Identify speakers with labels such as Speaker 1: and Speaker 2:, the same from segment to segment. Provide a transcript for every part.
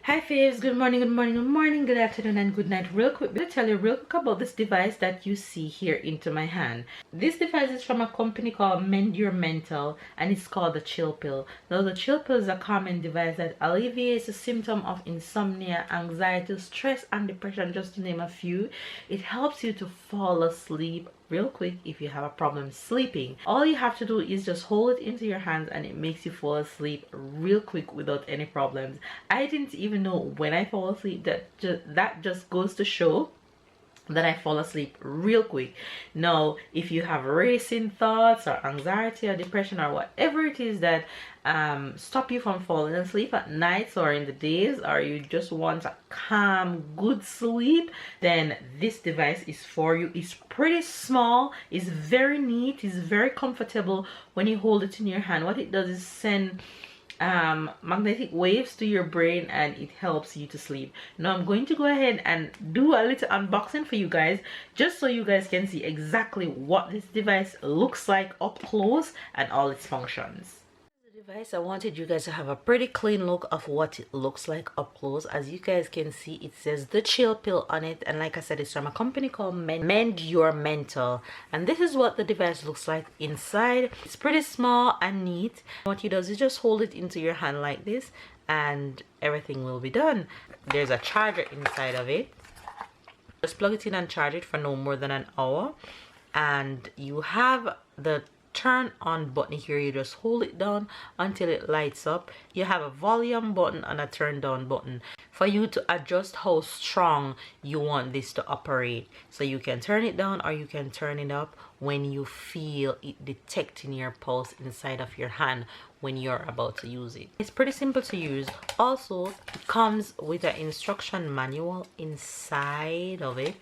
Speaker 1: Hi faves, good morning, good morning, good morning, good afternoon and good night. Real quick, I'm going to tell you real quick about this device that you see here into my hand. This device is from a company called Mend Your Mental and it's called the Chill Pill. Now the Chill Pill is a calming device that alleviates the symptom of insomnia, anxiety, stress and depression, just to name a few. It helps you to fall asleep real quick if you have a problem sleeping. All you have to do is just hold it into your hands and it makes you fall asleep real quick without any problems. I didn't even know when I fall asleep. That just goes to show that I fall asleep real quick. Now if you have racing thoughts or anxiety or depression or whatever it is that stop you from falling asleep at nights or in the days, or you just want a calm good sleep, then this device is for you. It's pretty small, it's very neat, it's very comfortable. When you hold it in your hand, what it does is send magnetic waves to your brain and it helps you to sleep. Now I'm going to go ahead and do a little unboxing for you guys, just so you guys can see exactly what this device looks like up close and all its functions. Device, I wanted you guys to have a pretty clean look of what it looks like up close. As you guys can see, it says the Chill Pill on it, and like I said, it's from a company called Mend Your Mental, and this is what the device looks like inside. It's pretty small and neat. What you does is just hold it into your hand like this and everything will be done. There's a charger inside of it. Just plug it in and charge it for no more than an hour, and you have the turn on button here. You just hold it down until it lights up. You have a volume button and a turn down button for you to adjust how strong you want this to operate. So you can turn it down or you can turn it up when you feel it detecting your pulse inside of your hand when you're about to use it. It's pretty simple to use. Also, it comes with an instruction manual inside of it.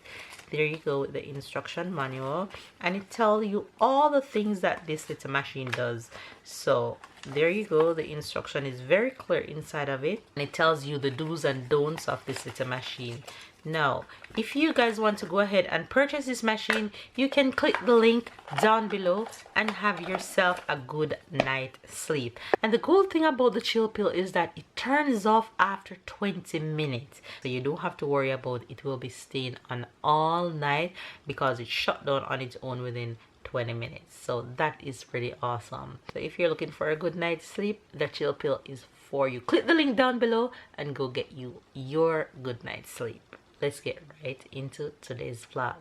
Speaker 1: There you go with the instruction manual, and it tells you all the things that this little machine does. So there you go, the instruction is very clear inside of it, and it tells you the do's and don'ts of this little machine. Now if you guys want to go ahead and purchase this machine, you can click the link down below and have yourself a good night sleep. And the cool thing about the Chill Pill is that it turns off after 20 minutes, so you don't have to worry about it will be staying on all night, because it shut down on its own within 20 minutes. So that is pretty awesome. So if you're looking for a good night's sleep, the Chill Pill is for you. Click the link down below and go get you your good night's sleep. Let's get right into today's vlog.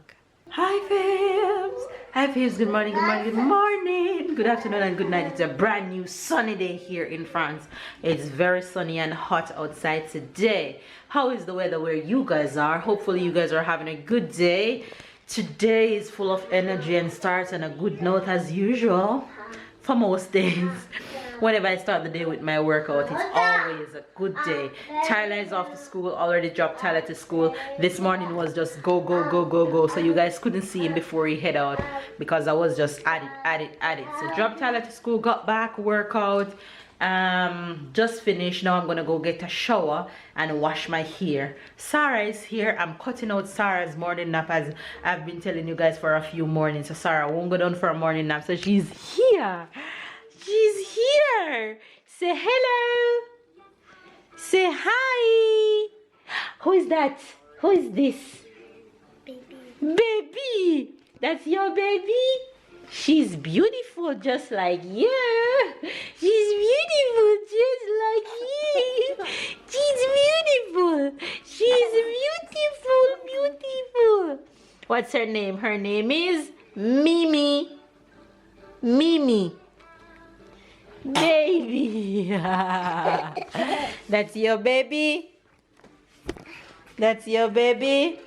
Speaker 1: Hi fams! Hi fams, good morning, good morning, good morning, good afternoon and good night. It's a brand new sunny day here in France. It's very sunny and hot outside today. How is the weather where you guys are? Hopefully you guys are having a good day. Today is full of energy and starts on a good note as usual for most days. Whenever I start the day with my workout, it's always a good day. Tyler is off to school, already dropped Tyler to school. This morning was just go, go, go, go, go. So you guys couldn't see him before he head out because I was just at it. So dropped Tyler to school, got back, workout, just finished. Now I'm gonna go get a shower and wash my hair. Sarah is here. I'm cutting out Sarah's morning nap, as I've been telling you guys for a few mornings. So Sarah won't go down for a morning nap, so she's here. She's here. Say hello. Say hi. Who is that? Who is this?
Speaker 2: Baby.
Speaker 1: Baby. That's your baby? She's beautiful just like you. She's beautiful just like you. She's beautiful. She's beautiful. What's her name? Her name is Mimi. Mimi. Baby. That's your baby. That's your baby.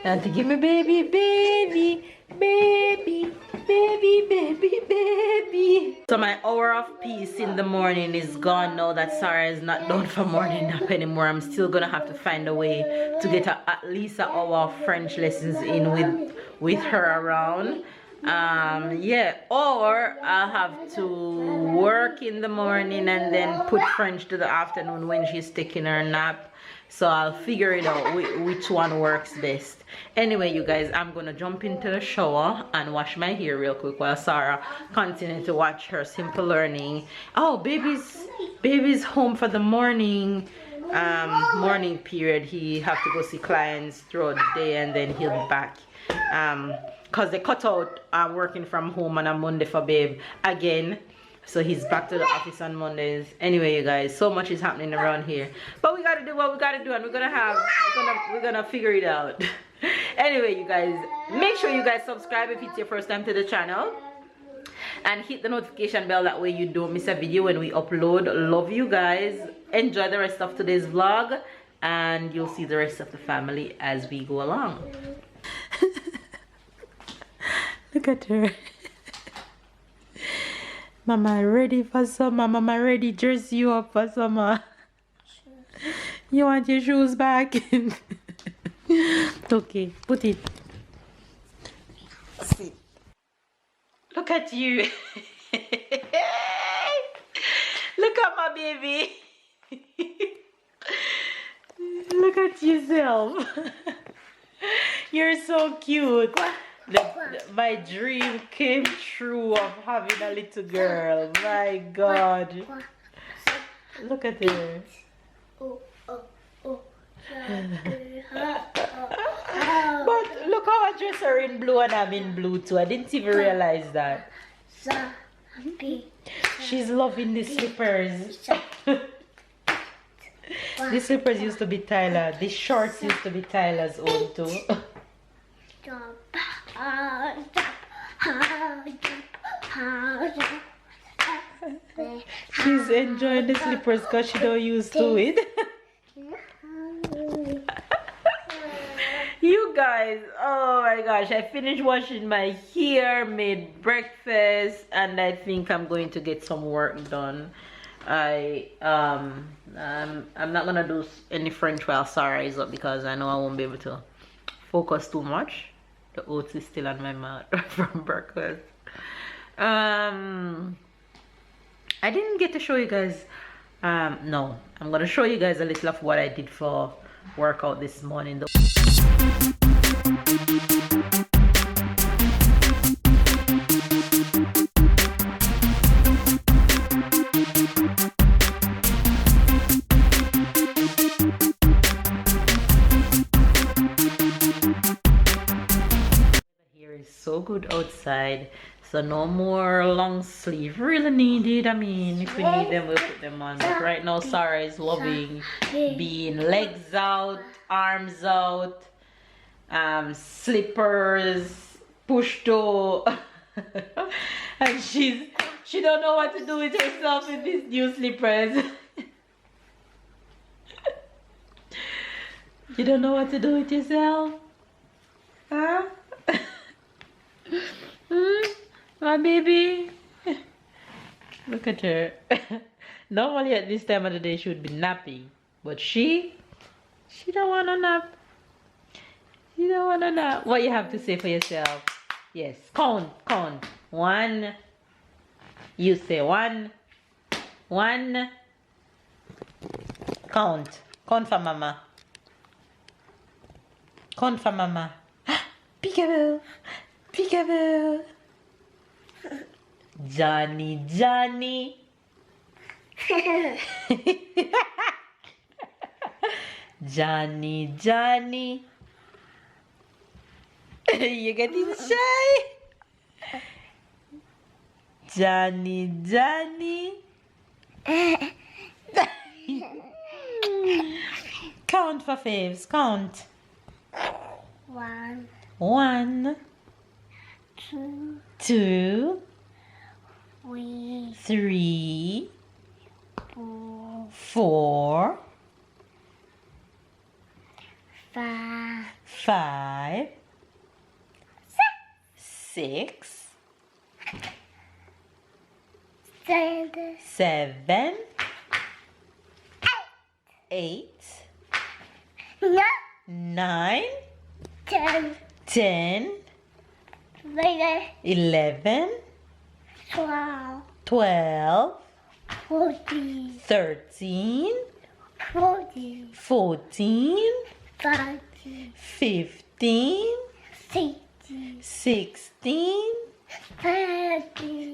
Speaker 1: Now to give me baby, baby, baby, baby, baby, baby. So my hour of peace in the morning is gone now that Sarah is not done for morning nap anymore. I'm still gonna have to find a way to get at least an hour of French lessons in with her around. Yeah, or I'll have to work in the morning and then put French to the afternoon when she's taking her nap. So I'll figure it out which one works best. Anyway, you guys, I'm gonna jump into the shower and wash my hair real quick while Sarah continues to watch her simple learning. Oh, baby's home for the morning period. He have to go see clients throughout the day and then he'll be back. Because they cut out working from home on a Monday for babe again, so he's back to the office on Mondays. Anyway, you guys, so much is happening around here, but we gotta do what we gotta do, and we're gonna figure it out. Anyway, you guys, make sure you guys subscribe if it's your first time to the channel, and hit the notification bell, that way you don't miss a video when we upload. Love you guys. Enjoy the rest of today's vlog, and you'll see the rest of the family as we go along. Look at her. Mama ready for summer. Mama ready dress you up for summer. You want your shoes back? Okay, put it. See. Look at you. Look at my baby. Look at yourself. You're so cute. My dream came true of having a little girl. My God. Look at her. But look how I dress her in blue and I'm in blue too. I didn't even realize that. She's loving the slippers. The slippers used to be Tyler. The shorts used to be Tyler's own too. She's enjoying the slippers because she don't used to it. You guys, oh my gosh, I finished washing my hair, made breakfast, and I think I'm going to get some work done. I'm not gonna do any French while Sarah is up because I know I won't be able to focus too much. The oats is still on my mouth from breakfast. I didn't get to show you guys. No, I'm gonna show you guys a little of what I did for workout this morning. So good outside, so no more long sleeve really needed. I mean, if we need them, we'll put them on, but right now Sarah is loving being legs out, arms out, slippers, push toe. And she don't know what to do with herself in these new slippers. You don't know what to do with yourself, huh? My baby. Look at her. Normally at this time of the day she would be napping, but she don't want to nap. She don't want to nap. What you have to say for yourself? Yes, count. One. You say one. Count for mama. Count for mama. Peekaboo. Johnny. Johnny. You're getting shy. Johnny. Count for faves. Count. One. Two. Three. Four. Five. Six. Seven. Eight. Nine. 10. 11, 12, 13, 14, 15, 16,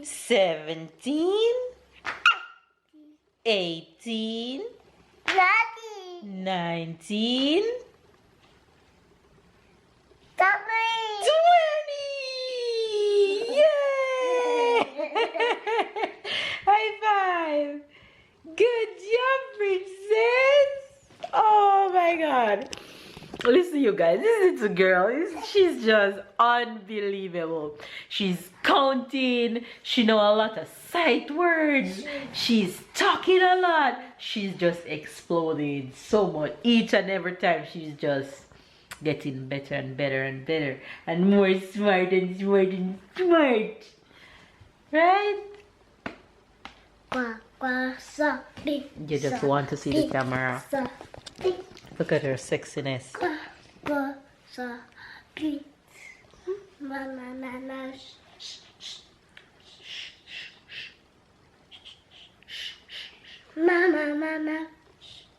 Speaker 1: 17, 18, 19, 20! Yay! High five! Good job, princess! Oh my god. Listen, you guys, this little girl, she's just unbelievable. She's counting, she knows a lot of sight words, she's talking a lot, she's just exploding so much. Each and every time she's just getting better and better and better and more smart and smart and smart. Right? You just want to see the camera. Look at her sexiness.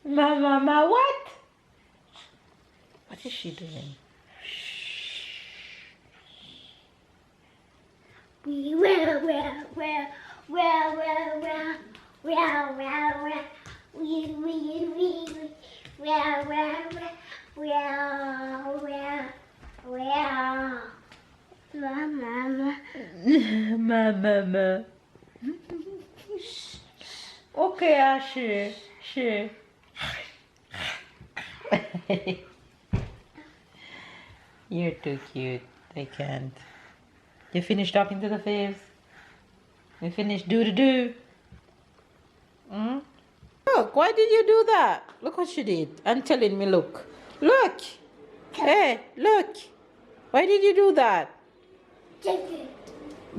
Speaker 1: Mama, what? What is she doing? Mama. Okay, Asher. Sure. You're too cute. I can't. You finished talking to the faves? You finished do? Look, why did you do that? Look what she did. And telling me, look. Look. Hey, look. Why did you do that?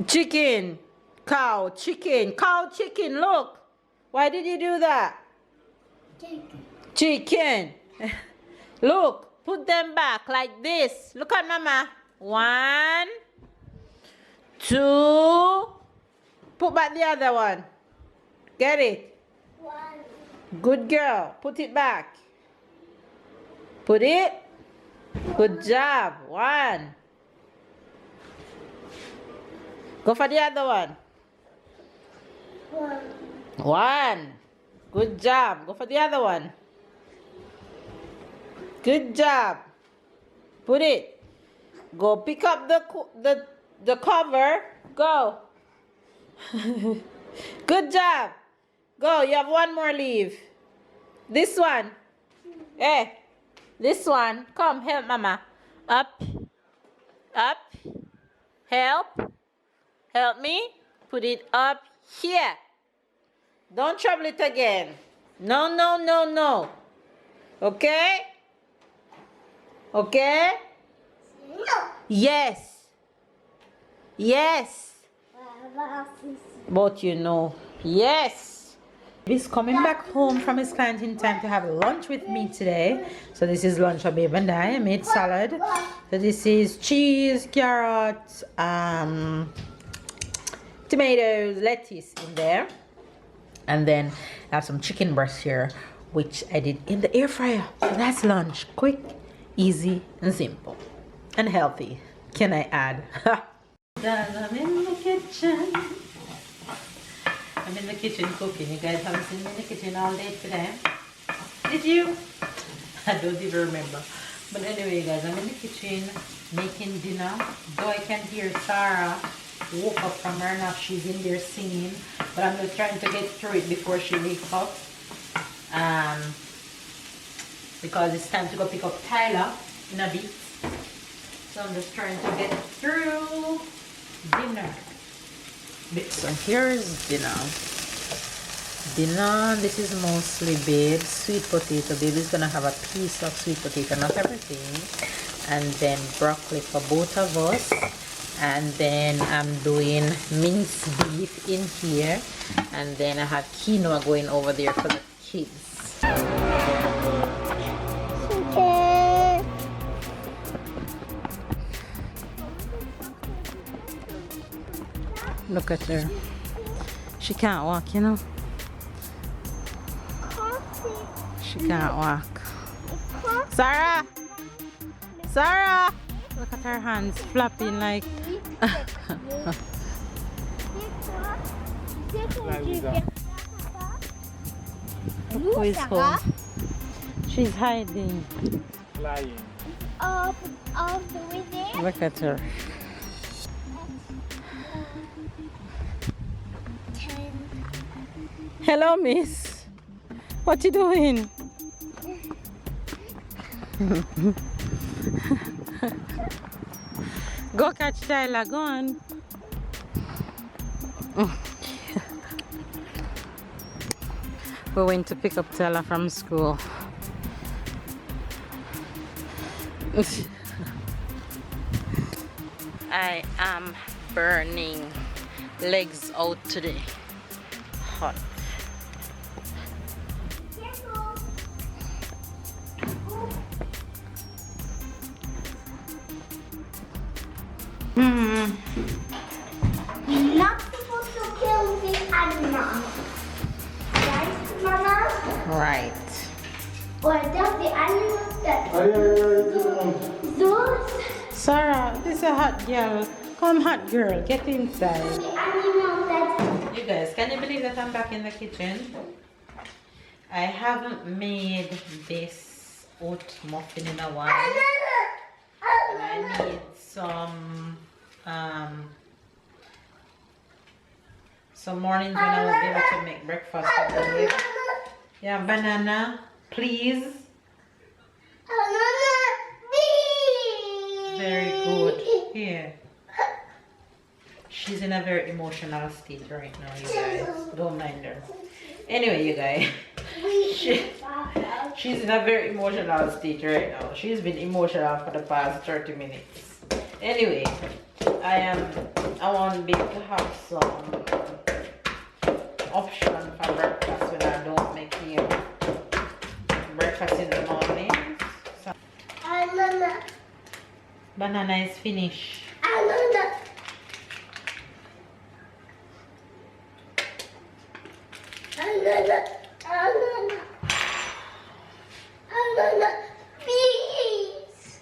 Speaker 1: Chicken. Cow, chicken. Cow, chicken. Look. Why did you do that? Chicken. Look. Put them back like this. Look at mama. 1, 2. Put back the other one. Get it?
Speaker 2: 1.
Speaker 1: Good girl. Put it back. Put it. Good job. 1. Go for the other one. 1. Good job. Go for the other one. Good job. Put it. Go pick up the cover. Go. Good job. Go. You have one more leave. This one. Hey. This one. Come, help mama. Up. Up. Help. Help me. Put it up here. Don't trouble it again. No. Okay? Okay?
Speaker 2: No.
Speaker 1: Yes. But you know. Yes. He's coming back home from his client in time to have lunch with me today. So this is lunch for babe and I made salad. So this is cheese, carrots, tomatoes, lettuce in there. And then I have some chicken breast here, which I did in the air fryer. So that's lunch. Quick, easy, and simple. And healthy. Can I add? I'm in the kitchen. I'm in the kitchen cooking. You guys haven't seen me in the kitchen all day today. Did you? I don't even remember. But anyway, you guys, I'm in the kitchen making dinner. Though I can hear Sarah woke up from her nap, she's in there singing. But I'm just trying to get through it before she wakes up. Because it's time to go pick up Tyler in a bit. So I'm just trying to get through dinner. So here's dinner. This is mostly Babe's sweet potato. Babe is gonna have a piece of sweet potato, not everything. And then broccoli for both of us. And then I'm doing minced beef in here. And then I have quinoa going over there for the kids. Look at her. She can't walk, you know. She can't walk. Sarah! Sarah! Look at her hands flapping like... Look who is home. She's hiding.
Speaker 2: Flying.
Speaker 3: Up the way there.
Speaker 1: Look at her.
Speaker 3: 10.
Speaker 1: Hello, miss. What you doing? Go catch Tyler, go on. We went to pick up Tyler from school. I am burning, legs out today. Hot.
Speaker 3: Not supposed to kill the animal. Right, Mama?
Speaker 1: Right.
Speaker 3: Or does the animal that those
Speaker 1: Sarah, this is a hot girl. Come, hot girl, get inside.
Speaker 3: the animal that
Speaker 1: You guys, can you believe that I'm back in the kitchen? I haven't made this oat muffin in a while. I need some mornings when I will be able to make breakfast. Yeah, banana, please. Very good. Here. She's in a very emotional state right now, you guys. Don't mind her. Anyway, you guys. She's in a very emotional state right now. She's been emotional for the past 30 minutes. Anyway, I want to be able to have some option for breakfast when I don't make breakfast in the morning. So, banana is finished.
Speaker 3: Please.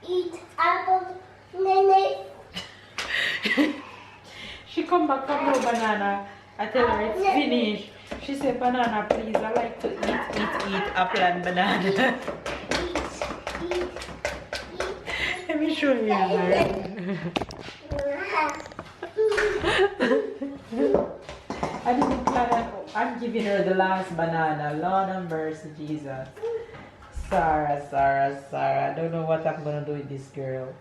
Speaker 3: Eat apple. Nene.
Speaker 1: She come back from no banana. I tell her it's finished. She said, banana, please. I like to eat apple and banana. Let me show you. I didn't plan on. I'm giving her the last banana. Lord have mercy, Jesus. Sarah. I don't know what I'm gonna do with this girl.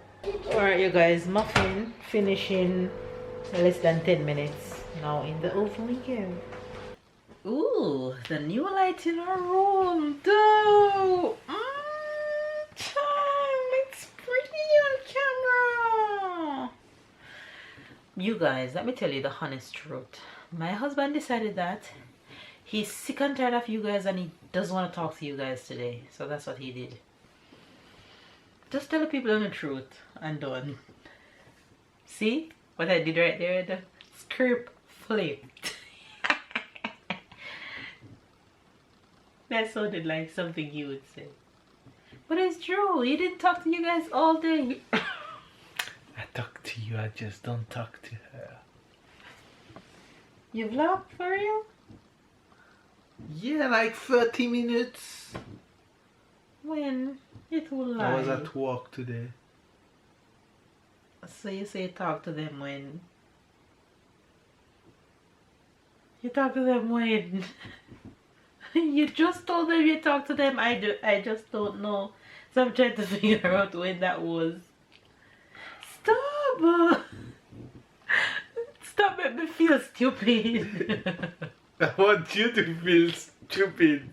Speaker 1: Alright, you guys, muffin finishing less than 10 minutes. Now in the oven we go. Ooh, the new light in our room, though. It's pretty on camera. You guys, let me tell you the honest truth. My husband decided that he's sick and tired of you guys and he doesn't want to talk to you guys today. So that's what he did. Just tell the people the truth and done. See what I did right there? The script flipped. That sounded like something you would say. But it's true. He didn't talk to you guys all day.
Speaker 2: I talk to you, I just don't talk to her.
Speaker 1: You vlog for real?
Speaker 2: Yeah, like 30 minutes.
Speaker 1: When? It will lie.
Speaker 2: I was at work today.
Speaker 1: So you say talk to them when? You talk to them when? You just told them you talk to them. I just don't know. So I'm trying to figure out when that was. Stop! Stop making me feel stupid.
Speaker 2: I want you to feel stupid.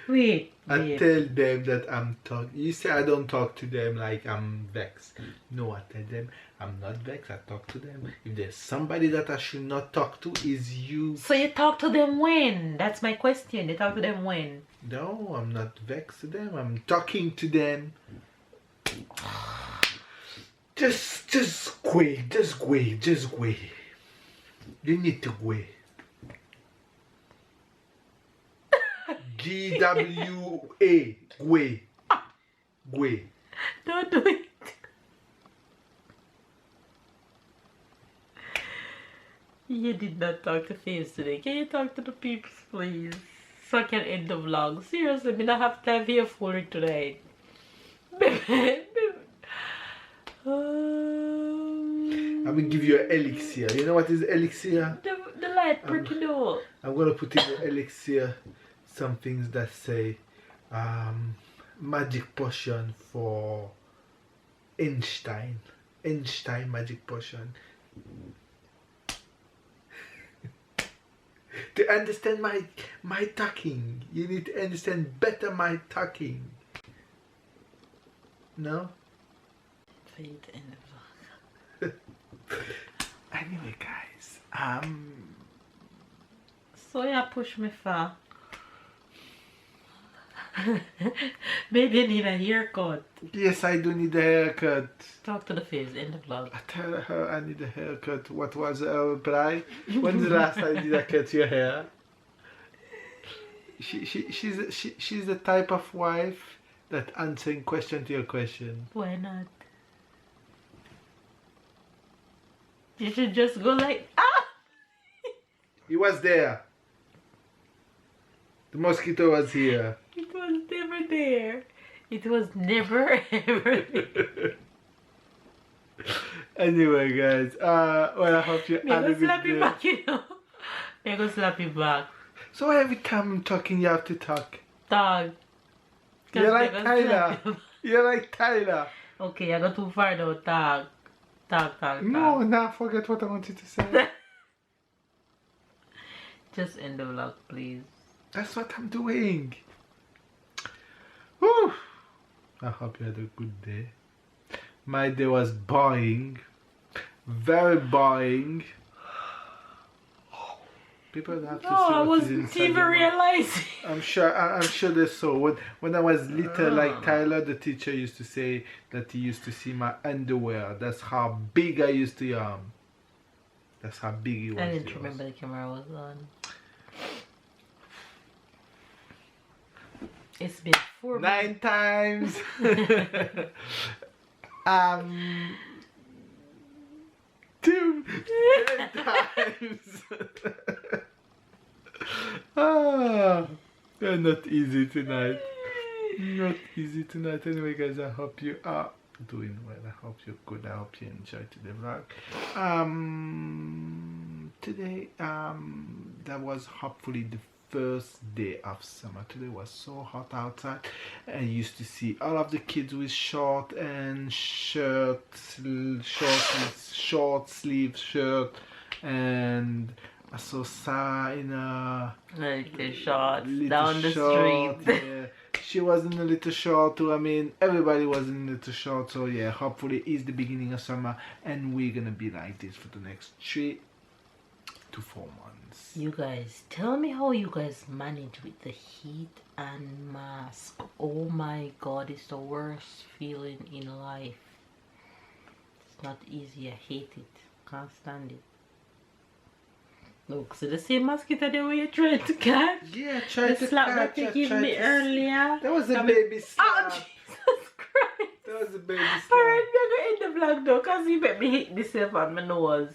Speaker 1: Wait,
Speaker 2: I
Speaker 1: Babe.
Speaker 2: tell them that I'm talk. You say I don't talk to them like I'm vexed. No, I tell them I'm not vexed. I talk to them. If there's somebody that I should not talk to, is you.
Speaker 1: So you talk to them when? That's my question. You talk to them when?
Speaker 2: No, I'm not vexed to them. I'm talking to them. Just wait. Just wait. Just wait. You need to wait. GWA. Wait. Wait.
Speaker 1: Don't do it. You did not talk to Faves today. Can you talk to the peeps, please? So I can end the vlog. Seriously, I don't have time for your foolery tonight.
Speaker 2: I will give you an elixir. You know what is elixir?
Speaker 1: The light pretty dull.
Speaker 2: I'm gonna put in the elixir some things that say magic potion for Einstein. Einstein magic potion. To understand my talking, you need to understand better my talking. No?
Speaker 1: For you to end the vlog.
Speaker 2: Anyway, guys,
Speaker 1: So you push me far. Maybe you need a haircut.
Speaker 2: yes, I do need a haircut.
Speaker 1: Talk to the face, end the vlog.
Speaker 2: I tell her I need a haircut. What was her reply? When's the last time did I cut your hair? She's the type of wife that answering question to your question.
Speaker 1: Why not? You should just go like, ah!
Speaker 2: He was there. The mosquito was here.
Speaker 1: It was never there. It was never ever there.
Speaker 2: Anyway, guys, well, I hope you had a
Speaker 1: Maybe
Speaker 2: good
Speaker 1: slap you
Speaker 2: day.
Speaker 1: back, you know. Maybe slap you back.
Speaker 2: So every time I'm talking, you have to talk.
Speaker 1: Dog.
Speaker 2: You're like Tyler. You're like Tyler.
Speaker 1: Okay, I got too far though. Talk.
Speaker 2: No, now forget what I wanted to say.
Speaker 1: Just end the vlog, please.
Speaker 2: That's what I'm doing. Whew. I hope you had a good day. My day was boring. Very boring. People have to see
Speaker 1: No, I
Speaker 2: what is
Speaker 1: wasn't
Speaker 2: inside
Speaker 1: even
Speaker 2: your mouth.
Speaker 1: realizing.
Speaker 2: I'm sure they saw. When I was little like Tyler, the teacher used to say that he used to see my underwear. That's how big I used to am. That's how big he was.
Speaker 1: I didn't remember the camera was on. It's been 4
Speaker 2: 9 times. 2 times. They're not easy tonight. Not easy tonight. Anyway, guys, I hope you are doing well. I hope you're good. I hope you enjoyed today's vlog. Today, that was hopefully the first day of summer. Today was so hot outside. I used to see all of the kids with short sleeve shirt, and I saw Sarah in a
Speaker 1: little short
Speaker 2: little
Speaker 1: down the
Speaker 2: short,
Speaker 1: street.
Speaker 2: yeah. She was in a little short too. I mean, everybody was in a little short. So yeah, hopefully it's the beginning of summer, and we're gonna be like this for the next 3 to 4 months.
Speaker 1: You guys, tell me how you guys manage with the heat and mask. Oh my god, it's the worst feeling in life. It's not easy. I hate it. Can't stand it. Look, so the same mosquito that you tried to catch.
Speaker 2: Yeah, try
Speaker 1: The
Speaker 2: to
Speaker 1: slap
Speaker 2: catch.
Speaker 1: that you
Speaker 2: I
Speaker 1: gave
Speaker 2: tried
Speaker 1: me
Speaker 2: to-
Speaker 1: earlier.
Speaker 2: That was a
Speaker 1: That
Speaker 2: baby
Speaker 1: Oh,
Speaker 2: slap.
Speaker 1: Jesus Christ.
Speaker 2: That was a baby slap.
Speaker 1: Alright, I'm gonna end the vlog though, because you made me hit myself on my nose.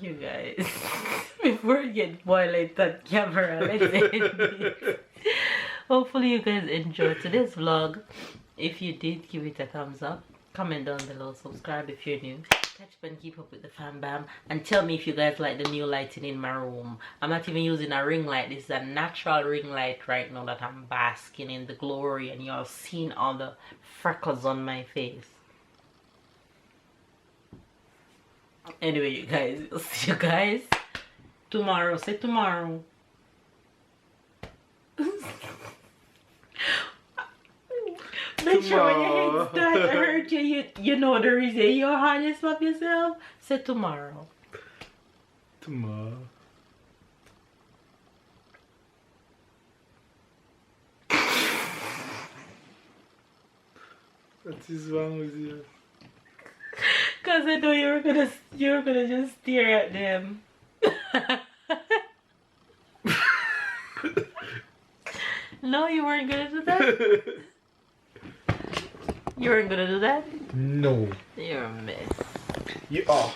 Speaker 1: You guys, before you get violent that camera, let's end it. Hopefully you guys enjoyed today's vlog. If you did, give it a thumbs up. Comment down below, subscribe if you're new. Catch up and keep up with the fam bam. And tell me if you guys like the new lighting in my room. I'm not even using a ring light. This is a natural ring light right now that I'm basking in the glory. And y'all seen all the freckles on my face. Anyway, you guys, I'll see you guys tomorrow. Say tomorrow. Make sure when your
Speaker 2: Tomorrow.
Speaker 1: head start to hurt you know the reason you're honest with yourself. Say tomorrow.
Speaker 2: Tomorrow. What is wrong with you?
Speaker 1: Cause I know you were gonna just stare at them. No, you weren't gonna do that. You weren't gonna do that.
Speaker 2: No.
Speaker 1: You're a mess.
Speaker 2: You are.